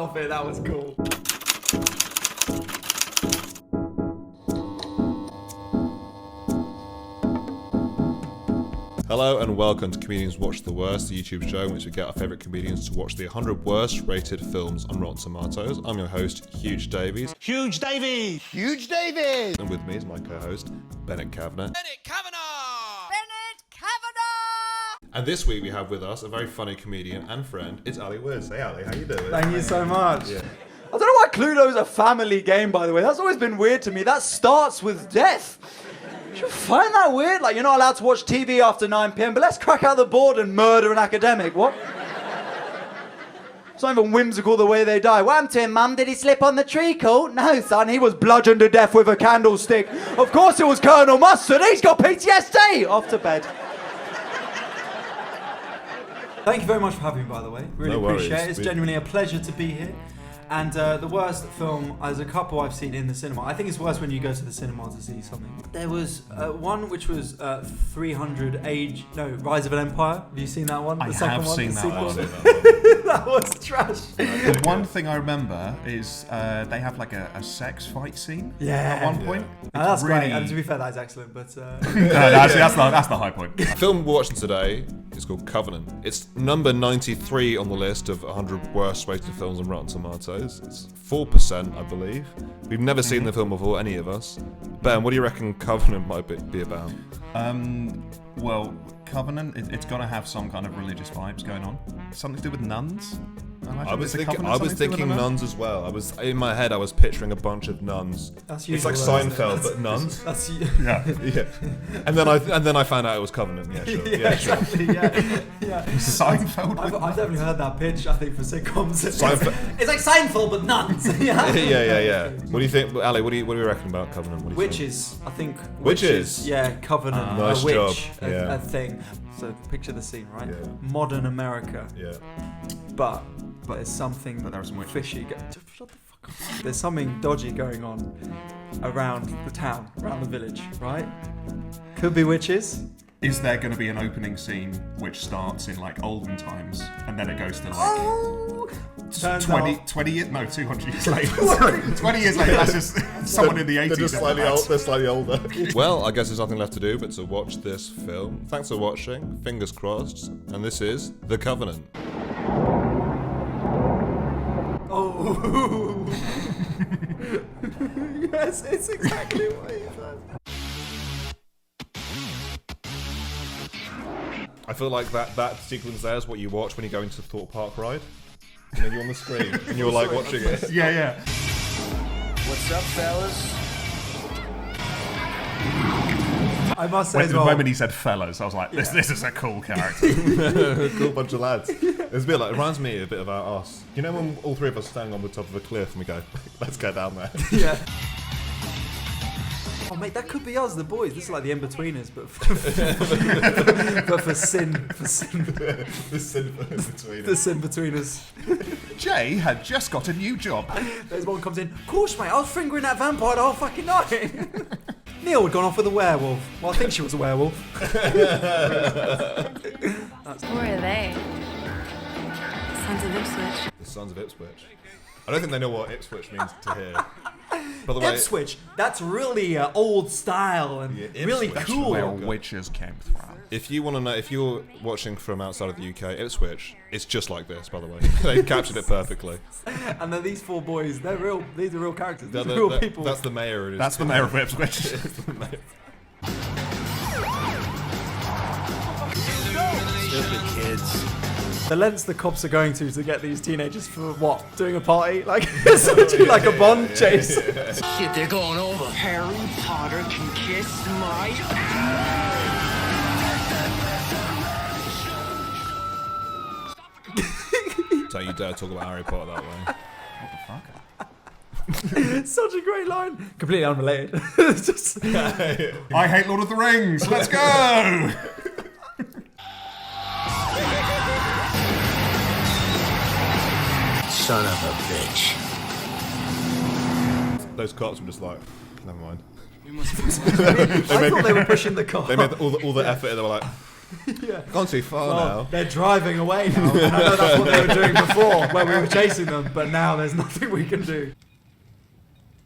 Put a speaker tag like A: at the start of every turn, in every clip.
A: outfit. That was cool.
B: Hello and welcome to Comedians Watch the Worst, the YouTube show in which we get our favourite comedians to watch the 100 worst rated films on Rotten Tomatoes. I'm your host, Huge Davies.
C: Huge Davies! Huge Davies!
B: And with me is my co-host, Bennett Kavanagh.
C: Bennett Kavanagh!
D: Bennett Kavanagh!
B: And this week we have with us a very funny comedian and friend. It's Ali Wiz. Hey Ali, how you doing?
A: Thank you so much.
B: Yeah.
A: I don't know why Cluedo's a family game, by the way. That's always been weird to me. That starts with death. Do you find that weird? Like, you're not allowed to watch TV after 9 p.m, but let's crack out the board and murder an academic. What? It's not even whimsical the way they die. What happened to him, Mum? Did he slip on the treacle? No, son, he was bludgeoned to death with a candlestick. Of course it was Colonel Mustard. He's got PTSD. Off to bed. Thank you very much for having me, by the way. Really appreciate it. It's genuinely a pleasure to be here. And the worst film, there's a couple I've seen in the cinema. I think it's worse when you go to the cinema to see something. There was one which was 300 Rise of an Empire. Have you seen that one?
E: I have seen that one.
A: That was trash.
E: The one thing I remember is they have like a sex fight scene at one point.
A: That's really great. And to be fair, that is excellent. But
E: actually, that's the high point.
B: The film we're watching today is called Covenant. It's number 93 on the list of 100 worst rated films on Rotten Tomatoes. It's 4%, I believe. We've never seen the film before, any of us. Ben, what do you reckon Covenant might be about?
E: Well, Covenant, it's got to have some kind of religious vibes going on. Something to do with nuns?
B: I was thinking nuns as well. In my head, I was picturing a bunch of nuns.
A: That's
B: it's like Seinfeld, but nuns.
A: That's
E: Yeah.
B: And then I found out it was Covenant. Yeah, sure.
A: Yeah, exactly. Yeah.
E: Seinfeld.
A: I've definitely heard that pitch. I think for sitcoms.
B: Seinfeld.
A: It's like Seinfeld, but nuns.
B: Yeah. What do you think, Ali? What do you reckon about Covenant? What do you
A: Witches,
B: think?
A: I think.
B: Witches.
A: Yeah, Covenant.
B: Nice
A: a witch,
B: job.
A: a thing. So picture the scene, right?
B: Yeah.
A: Modern America.
B: Yeah.
A: But there's something
E: there are some witches.
A: fishy. Shut the fuck up. There's something dodgy going on around the town, around the village, right? Could be witches.
E: Is there going to be an opening scene which starts in like olden times and then it goes to like 20 years? No, 200 years later. 20 years later, that's just someone in the 80s.
B: They're slightly older. Well, I guess there's nothing left to do but to watch this film. Thanks for watching. Fingers crossed. And this is The Covenant.
A: Oh. Yes, it's exactly what he says.
B: I feel like that sequence there is what you watch when you go into the Thorpe Park ride. And then you're on the screen and you're like watching it.
E: Yeah.
C: What's up, fellas?
A: I must say as
E: The
A: well.
E: moment he said fellas, I was like, this is a cool character.
B: Cool bunch of lads. It's a bit like, it reminds me a bit about us. You know when all three of us are standing on the top of a cliff and we go, let's go down there.
A: Yeah. Oh mate, that could be us, the boys. This is like the in-betweeners, but for sin.
B: The sin between
A: The sin betweeners.
E: Jay had just got a new job.
A: There's one comes in. Of course, mate. I was fingering that vampire the whole fucking night. Neil had gone off with a werewolf. Well, I think she was a werewolf.
D: Where are they? Sons of Ipswich.
B: The Sons of Ipswich. I don't think they know what Ipswich means to hear. By the way,
A: Ipswich. That's really old style and really
B: Ipswich.
A: cool.
E: Where witches came from.
B: if you want to know, if you're watching from outside of the UK, Ipswich, it's just like this, by the way. They captured it perfectly.
A: And then these four boys, they're real. These are real characters. These are
B: That-
A: real
B: that-
A: people.
B: That's the mayor.
E: That's the mayor of Ipswich.
B: the mayor.
C: Stupid kids.
A: The lengths the cops are going to get these teenagers for what? Doing a party? Like essentially like a Bond chase.
C: Shit, they're going over. Harry Potter can kiss my
B: So you dare talk about Harry Potter that way?
A: Such a great line. Completely unrelated. It's just
E: I hate Lord of the Rings. Let's go.
C: son of a bitch.
B: Those cops were just like, never mind.
A: I thought they were pushing the car.
B: They made all the effort and they were like,
A: Yeah.
B: Gone too far now.
A: They're driving away now. And I know that's what they were doing before, where we were chasing them, but now there's nothing we can do.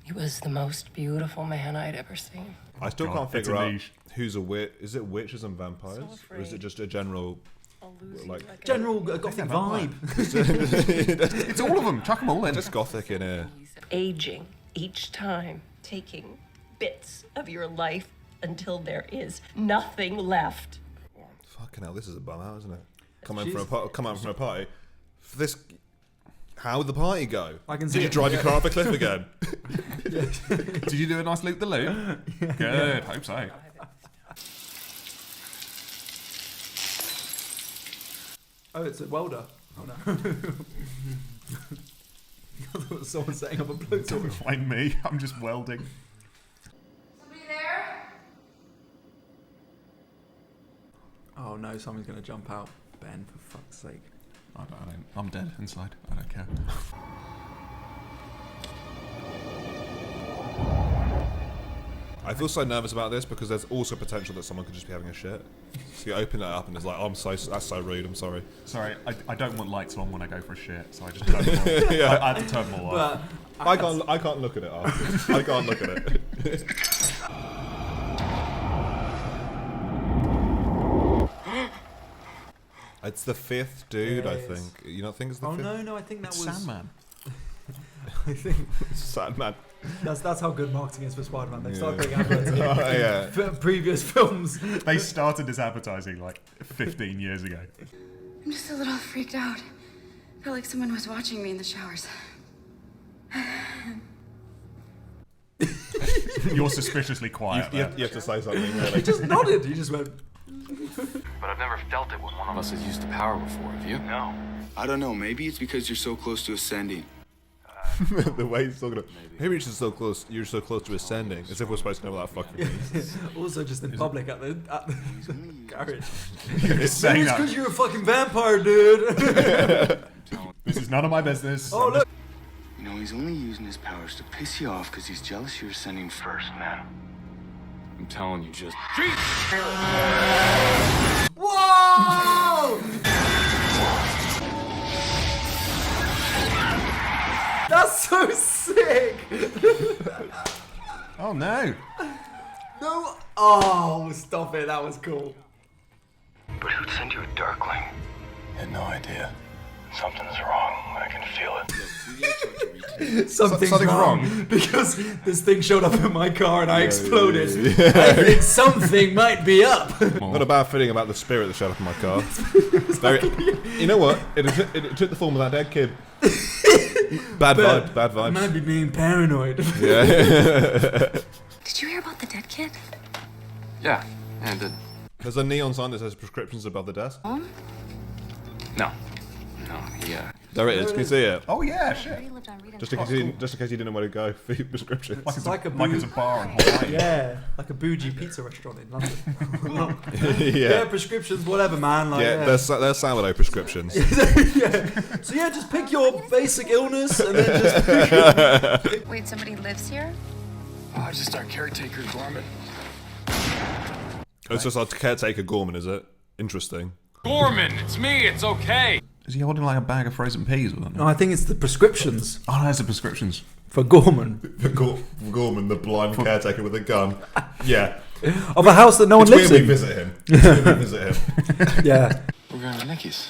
F: He was the most beautiful man I'd ever seen.
B: I still
E: God,
B: can't
E: it's
B: figure
E: a
B: out
E: niche.
B: who's a witch. Is it witches and vampires?
F: So
B: Or is it
F: afraid.
B: just a general, like...
A: General gothic vibe.
E: It's all of them. Chuck them all in.
B: Just gothic in here.
F: Aging each time, taking bits of your life until there is nothing left.
B: Fucking hell, this is a bum out, isn't it? Come out from a party. This... How would the party go?
A: I can see
B: Did you
A: it.
B: drive your car off a cliff again?
E: Did you do a nice loop the loop? Good. Hope so.
A: Oh, it's a welder. Oh no. I thought it was someone setting up a Bluetooth.
E: Don't mind me. I'm just welding.
D: Somebody there?
A: Oh no, someone's gonna jump out. Ben, for fuck's sake.
E: I'm dead inside. I don't care.
B: I feel so nervous about this because there's also potential that someone could just be having a shit. So you open it up and it's like, oh, that's so rude, I'm sorry.
E: Sorry, I don't want lights on when I go for a shit, so I just turn them on.
B: Yeah.
E: I had to turn them all off.
A: But
B: I can't look at it after. I can't look at it. It's the fifth dude, I
A: Yes.
B: think. You don't think it's the
A: oh
B: fifth?
A: no, I think that was
E: Sandman.
A: I think
B: Sad man.
A: that's how good marketing is for Spider-Man. They start
B: Yeah.
A: putting adverts in
B: Oh, yeah.
A: for previous films.
E: They started this advertising like 15 years ago.
D: I'm just a little freaked out. Felt like someone was watching me in the showers.
E: You're suspiciously quiet.
B: You
E: there.
B: have to say something,
A: He
B: really.
A: just nodded. He just went.
G: But I've never felt it when one of us has used the power before, have you? No.
H: I don't know, maybe it's because you're so close to ascending.
B: The way he's talking. Maybe you're so close. You're so close to ascending, as if we're supposed to know what that fucking means.
A: Also, just in public at the garage.
E: You're
A: Maybe
E: saying
A: it's
E: that.
A: because you're a fucking vampire, dude.
E: This is none of my business.
A: Oh look.
H: You know, he's only using his powers to piss you off because he's jealous you're ascending first, man.
G: I'm telling you, just...
A: Whoa! That's so sick.
E: Oh no.
A: No. Oh, stop it. That was cool.
G: But who'd send you a Darkling? Had no idea. Something's wrong. I can feel it.
A: Something's
E: wrong.
A: Because this thing showed up in my car and I exploded. I think something might be up.
B: Not a bad feeling about the spirit that showed up in my car. You know what? It took the form of that dead kid. Bad
A: I
B: vibes.
A: might be being paranoid.
B: Yeah.
D: Did you hear about the dead kid?
G: Yeah, and did.
B: There's a neon sign that says prescriptions above the desk.
G: No. No, yeah.
B: There it is. Can you see it?
E: Oh yeah, shit.
B: Just in case you didn't know where to go for your prescriptions.
E: Like it's a bar in Hawaii.
A: Yeah, like a bougie pizza restaurant in London. Yeah,
B: Yeah.
A: prescriptions, whatever, man. Like,
B: Yeah, they're sourdough prescriptions.
A: yeah. So yeah, just pick your basic illness and then just.
D: Wait, somebody lives here?
G: Just our caretaker, Gorman.
B: It's just our caretaker Gorman, is it? Interesting.
G: Gorman, it's me, it's okay.
E: Is he holding like a bag of frozen peas with him?
A: No, I think it's the prescriptions
E: Oh, no, it's the prescriptions.
A: for Gorman
B: Gorman, the blind caretaker with a gun. Yeah.
A: of a house that no one
B: It's
A: lives
B: weird we
A: in.
B: visit him. It's weird we visit him.
A: Yeah.
G: We're going to Nikki's.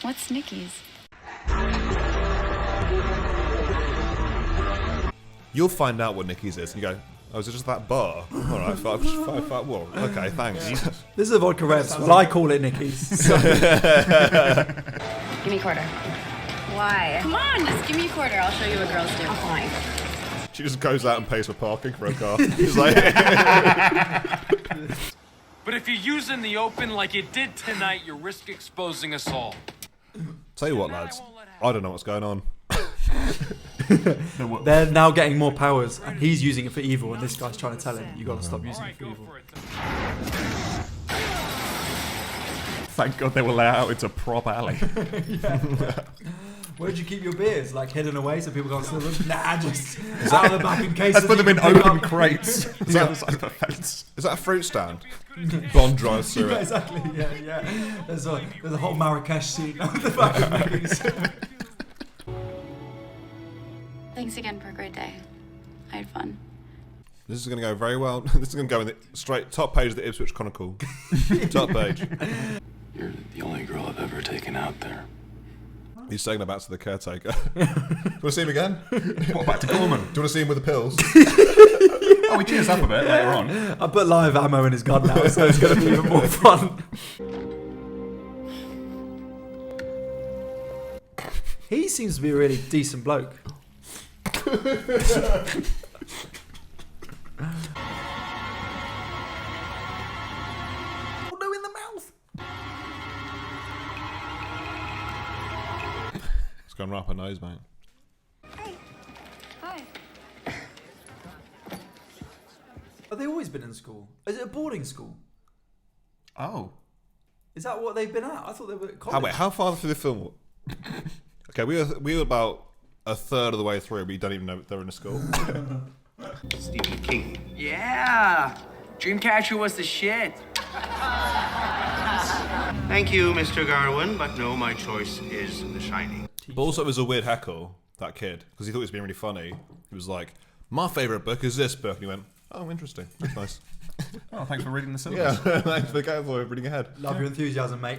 D: What's Nikki's?
B: You'll find out what Nikki's is. And you go, oh, is it just that bar? All right, five. Well, okay, thanks.
A: This is a vodka Reds, but I call it Nikki's. So.
D: Give me a quarter. Why? Come on, just give me a quarter. I'll show you what girls do. Fine.
B: She just goes out and pays for parking for a car. She's like,
I: But if you use in the open like you did tonight, you risk exposing us all.
B: tell you what, lads, I don't know what's going on.
A: They're now getting more powers, and he's using it for evil, and this guy's trying to tell him, you gotta stop using it for
I: Go
A: evil.
I: for it.
E: Thank God they will let out. It's a prop alley.
A: Where'd you keep your beers? Like hidden away so people can't steal them? Nah, just out of the back in case.
E: Let's put them in open crates.
B: Is that a fruit stand? Bond drives through
A: Yeah,
B: it.
A: exactly. Yeah. There's a whole Marrakesh scene at the back of Maggie's.
D: Thanks again for a great day. I had fun.
B: This is going to go very well. This is going to go in the straight top page of the Ipswich Chronicle. Top page.
G: You're the only girl I've ever taken out there.
B: He's saying that back to the caretaker. Do you want to see him again?
E: What, back to Gorman?
B: Do you want to see him with the pills?
E: Oh, we cheers up a bit later on.
A: I put live ammo in his gun now, so it's going to be even more fun. He seems to be a really decent bloke. Oh no, in the mouth!
B: It's gone right up her nose, mate.
D: Hey. Hi.
A: Have they always been in school? Is it a boarding school?
E: Oh.
A: Is that what they've been at? I thought they were at college.
B: Wait, how far through the film? Okay, we were about a third of the way through, but you don't even know they're in a school.
C: Stephen King. Yeah. Dreamcatcher was the shit.
H: Thank you, Mr. Garwin, but no, my choice is The Shining.
B: But also, it was a weird heckle, that kid, because he thought he was being really funny. He was like, my favourite book is this book. And he went, oh, interesting. That's nice.
E: Oh, thanks for reading the syllabus.
B: Yeah, thanks for going for it, reading ahead.
A: Love your enthusiasm, mate.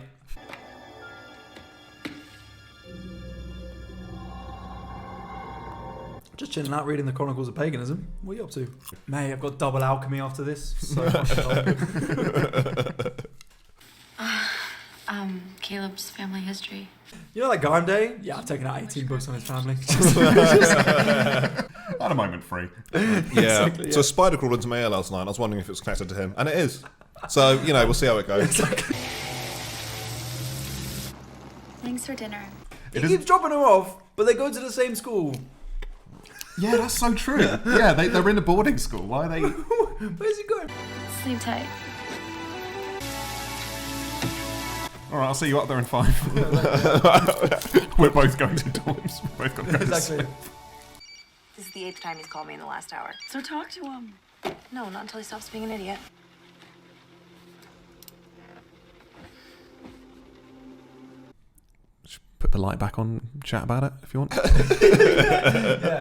A: Just chilling out reading the Chronicles of Paganism. What are you up to? Mate, I've got double alchemy after this. So much
D: Caleb's family history.
A: You know that guy I'm dating? Yeah, I've taken out 18 books on his family.
E: At a moment free.
B: Yeah.
A: Exactly,
B: So a spider crawled into my ear last night. I was wondering if it was connected to him, and it is. So we'll see how it goes.
D: Thanks for dinner.
A: He keeps dropping her off, but they go to the same school.
E: Yeah, that's so true. Yeah, they're in a boarding school. Why are they?
A: Where's he going?
D: Sleep tight.
E: All right, I'll see you up there in 5. We're both going to dorms. We're both going to go to sleep.
D: This is the 8th time he's called me in the last hour. So talk to him. No, not until he stops being an idiot.
E: Just put the light back on, chat about it if you want.
A: Yeah.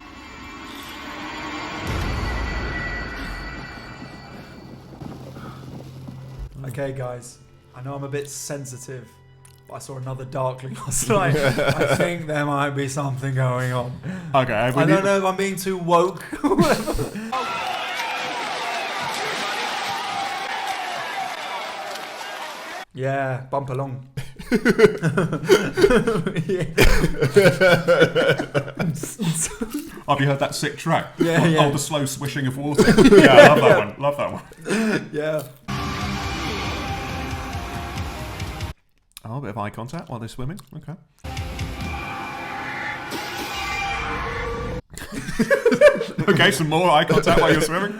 A: Okay, guys. I know I'm a bit sensitive, but I saw another Darkling last night. I think there might be something going on.
E: Okay,
A: I don't know if I'm being too woke. Yeah, bump along.
E: Have you heard that sick track?
A: Yeah.
E: Oh, the slow swishing of water. Yeah, I love that one. Love that one.
A: Yeah.
E: Oh, a bit of eye contact while they're swimming. Okay. Okay, some more eye contact while you're swimming.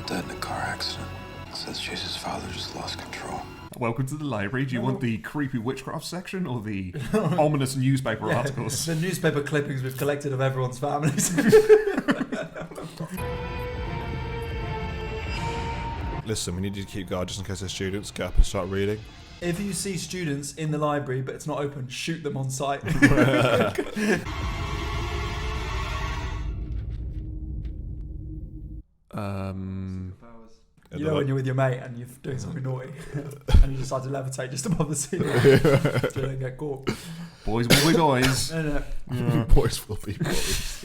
G: Dead in a car accident. Says Chase's father just lost control.
E: Welcome to the library. Do you want the creepy witchcraft section or the ominous newspaper articles?
A: The newspaper clippings we've collected of everyone's families.
B: Listen, we need you to keep guard just in case there's students. Get up and start reading.
A: If you see students in the library but it's not open, shoot them on sight. You know when you're with your mate and you're doing something naughty and you decide to levitate just above the ceiling so you don't get caught.
E: Boys will be boys.
A: No.
B: Yeah. Boys will be boys.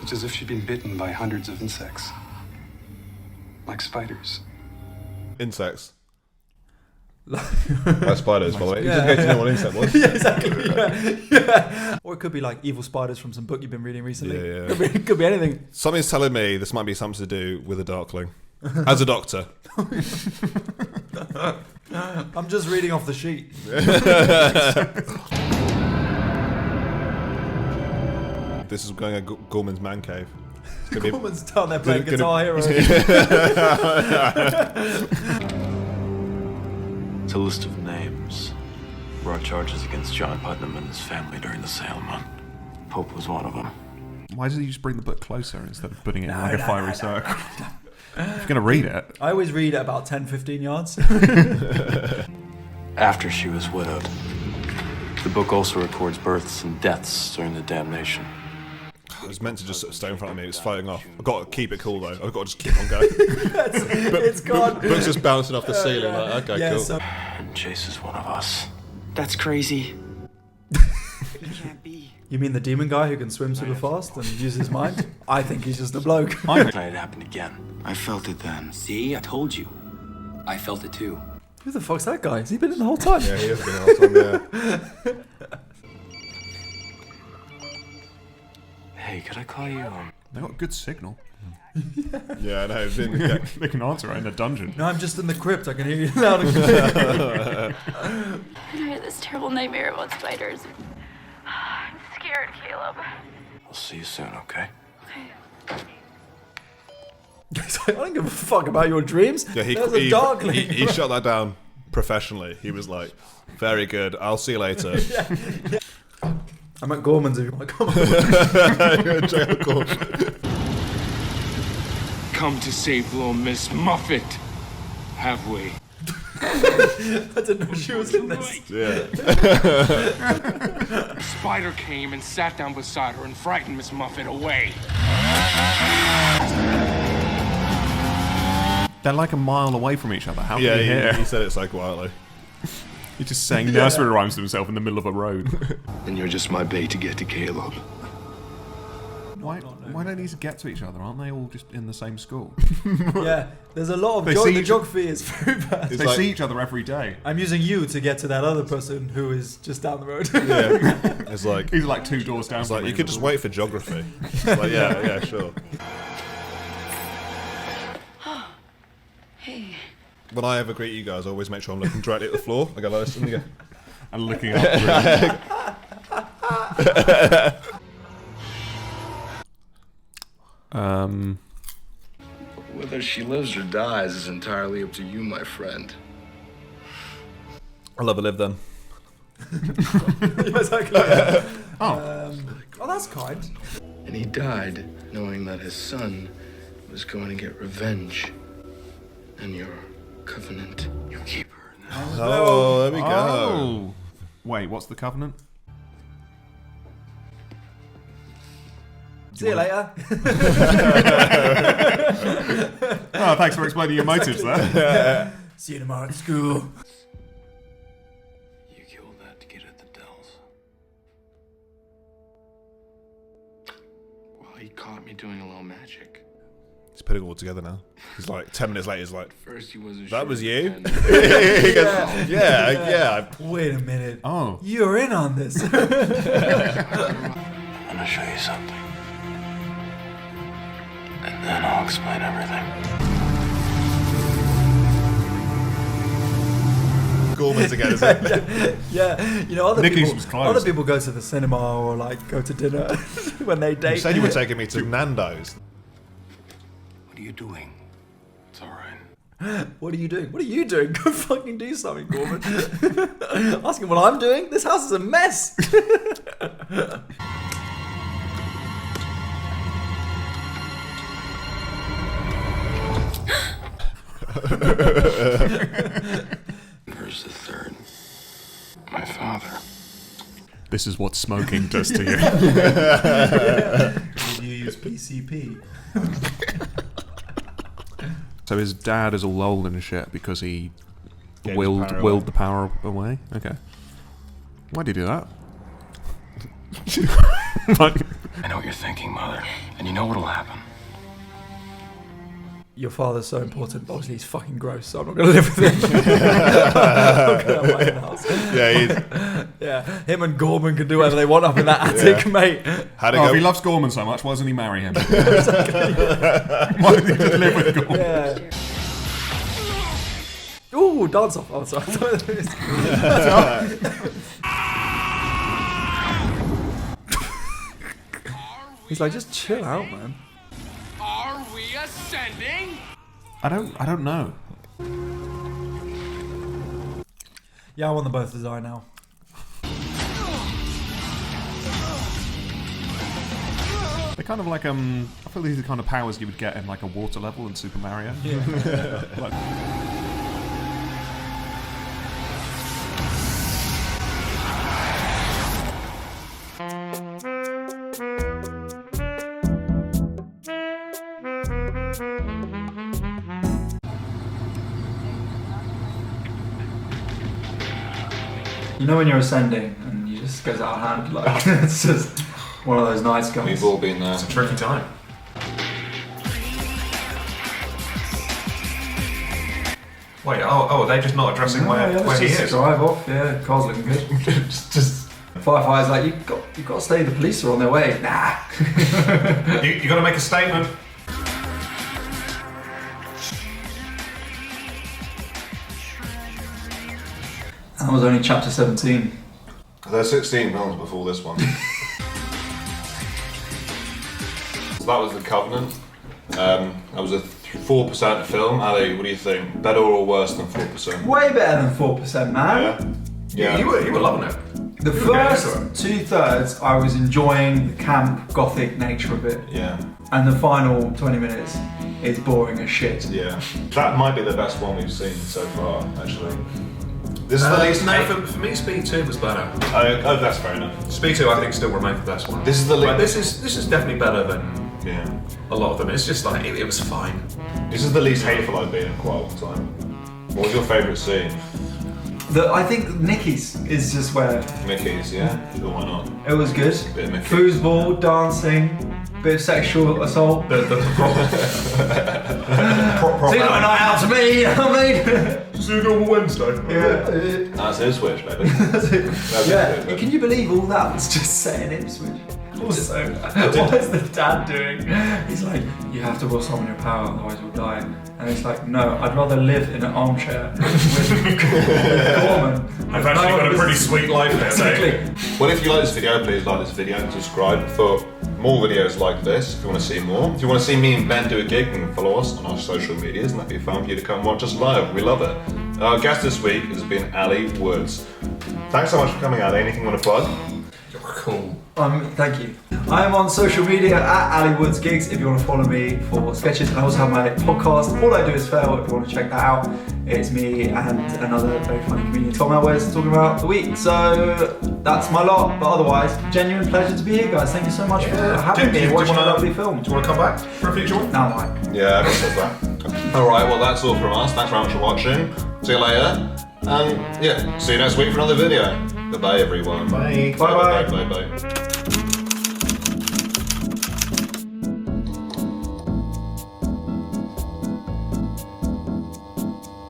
H: It's as if she'd been bitten by hundreds of insects. Like spiders.
B: Insects. By spiders, by the way. You
A: Yeah.
B: didn't get to know what insect was.
A: Yeah, exactly. Yeah. Or it could be like evil spiders from some book you've been reading recently.
B: Yeah.
A: Could be anything.
B: Something's telling me this might be something to do with a Darkling. As a doctor.
A: I'm just reading off the sheet.
B: This is going to Gorman's man cave.
A: Gorman's down there playing Guitar Hero.
G: It's a list of names. brought charges against John Putnam and his family during the Salem. Pope was one of them.
E: Why did you just bring the book closer instead of putting it in like a fiery circle? If you're going to read it.
A: I always read at about 10-15 yards.
G: After she was widowed. The book also records births and deaths during the damnation.
B: It was meant to just sort of stay in front of me. It was floating off. I've got to keep it cool though. I've got to just keep on going.
A: It's gone.
B: Book's just bouncing off the ceiling.
A: Yeah.
B: Like, okay, cool.
A: So
G: And Chase is one of us.
C: That's crazy. It can't be.
A: you mean the demon guy who can swim super fast and use his mind? I think he's just a bloke.
G: Tonight it happened again.
C: I felt it then. See, I told you. I felt it too.
A: Who the fuck's that guy? Has he been in the whole time?
B: Yeah, he has been the whole time, yeah.
G: Hey, could I call you?
E: They got a good signal.
B: Yeah, I know.
E: They can answer it in a dungeon.
A: No, I'm just in the crypt. I can hear you loud and clear.
D: I had this terrible nightmare about spiders. I'm scared, Caleb.
G: I'll see you soon, okay?
A: He's like, I don't give a fuck about your dreams.
B: Yeah,
A: There's a darkling.
B: he shut that down professionally. He was like, very good. I'll see you later.
A: I'm at Gorman's if you want to come.
I: Come to save little Miss Muffet, have we?
A: I didn't know she was in this.
B: Yeah.
I: Spider came and sat down beside her and frightened Miss Muffet away.
E: They're like a mile away from each other. How can you
B: Yeah,
E: hear?
B: he said it so quietly.
E: He's just saying nursery rhymes to himself in the middle of a road.
G: And you're just my bait to get to Caleb.
E: Why don't these get to each other? Aren't they all just in the same school?
A: Yeah, there's a lot of the geography is very bad.
E: They see each other every day.
A: I'm using you to get to that other person who is just down the road.
B: Yeah. It's like
E: he's like 2 doors down.
B: It's like you could just wait for geography. It's like yeah, sure.
D: Hey.
B: When I ever greet you guys, I always make sure I'm looking directly at the floor. I go like this and you go.
E: And looking up.
G: Whether she lives or dies is entirely up to you, my friend.
B: I'll never live then.
A: Exactly. Oh, that's kind.
G: And he died knowing that his son was going to get revenge. And your covenant, you keep her now.
B: Oh, there we go.
E: Oh. Wait, what's the covenant?
A: See you later.
E: Oh, thanks for explaining your motives there.
A: See you tomorrow at school.
G: You killed that to get at the Dells. Well, he caught me doing a little magic.
B: He's putting it all together now. He's like 10 minutes later. He's like,
G: First he wasn't
B: that
G: sure.
B: was you?
G: And
B: Yeah.
A: Wait a minute.
E: Oh.
A: You're in on this.
G: I'm gonna show you something. And then I'll explain everything.
B: Gorman's again, isn't it?
A: Yeah, you know, other
E: Nicky's was closed.
A: other people go to the cinema or like go to dinner when they date.
B: You said you were taking me to Nando's.
G: What are you doing? It's alright.
A: What are you doing? What are you doing? Go fucking do something, Gorman. Asking what I'm doing? This house is a mess.
G: Where's the third? My father.
E: This is what smoking does to you.
A: Did you use PCP?
E: So his dad is all old and shit because he
B: Gave
E: willed the power away? Okay. Why'd he do that?
G: I know what you're thinking, Mother. And you know what'll happen.
A: Your father's so important. Obviously, he's fucking gross, so I'm not going to live with him. I'm gonna have my own house. Yeah, him and Gorman can do whatever they want up in that attic, mate.
B: How'd it
E: If
B: go?
E: he loves Gorman so much, why doesn't he marry him? Why did he just live with Gorman?
A: Yeah. Ooh, dance off. Oh, sorry. He's like, just chill out, man.
I: Are we ascending?
E: I don't know.
A: Yeah, I want them both to die now.
E: They're kind of like I feel these are the kind of powers you would get in like a water level in Super Mario.
A: Yeah.
E: Like,
A: You know when you're ascending and you just goes out of hand, like it's just one of those nights guys.
B: We've all been there.
J: It's a tricky time. Wait, are they just not addressing where he is?
A: Drive off, yeah, car's looking good. just firefighter's like, you've got to stay, the police are on their way. Nah.
J: you got to make a statement.
A: That was only chapter 17.
B: There's 16 films before this one. So that was The Covenant. That was a 4% film. Ali, what do you think? Better or worse than 4%?
A: Way better than 4%, man.
B: Yeah.
J: You were loving it.
A: The first 2/3, I was enjoying the camp, gothic nature of it.
B: Yeah.
A: And the final 20 minutes is boring as shit.
B: Yeah. That might be the best one we've seen so far, actually. This is the least.
J: No, for me, Speed 2 was better.
B: Oh, that's fair enough.
J: Speed 2, I think, still remains the best one.
B: This is the least.
J: This is definitely better than a lot of them. It's just like it was fine.
B: This is the least hateful I've been in quite a long time. What was your favourite scene?
A: I think Nicky's is just where.
B: Mickey's, yeah. Sure, why not?
A: It was good.
B: Bit of Mickey.
A: Foosball, dancing, bit of sexual assault.
J: The proper.
A: Seems like a night out to me, you know what I mean?
J: See you on Wednesday.
A: Yeah.
B: That's Ipswich, baby.
A: Yeah. Can you believe all that was just set in Ipswich? Also, what is the dad doing? He's like, you have to will summon your power, otherwise you'll die. And he's like, no, I'd rather live in an armchair with Gorman.
J: I've actually got a pretty sweet life here.
A: Exactly.
B: Well, if you like this video, please like this video and subscribe for more videos like this if you want to see more. If you want to see me and Ben do a gig, then follow us on our social medias and that'd be fun for you to come watch us live. We love it. Our guest this week has been Ali Woods. Thanks so much for coming, Ali. Anything you want to plug?
J: You're cool.
A: Thank you. I am on social media at Ali Woods Gigs if you want to follow me for sketches, and I also have my podcast, All I Do Is Fail, if you want to check that out. It's me and another very funny comedian, Tom Elwes, talking about the week. So that's my lot, but otherwise, genuine pleasure to be here, guys. Thank you so much for having me and watching a lovely film.
J: Do you want to come back for a future one?
A: No, I might.
B: Yeah, everyone says that. Alright, well that's all from us. Thanks very much for watching. See you later. And yeah, see you next week for another video. Goodbye everyone.
J: Bye.
B: Bye.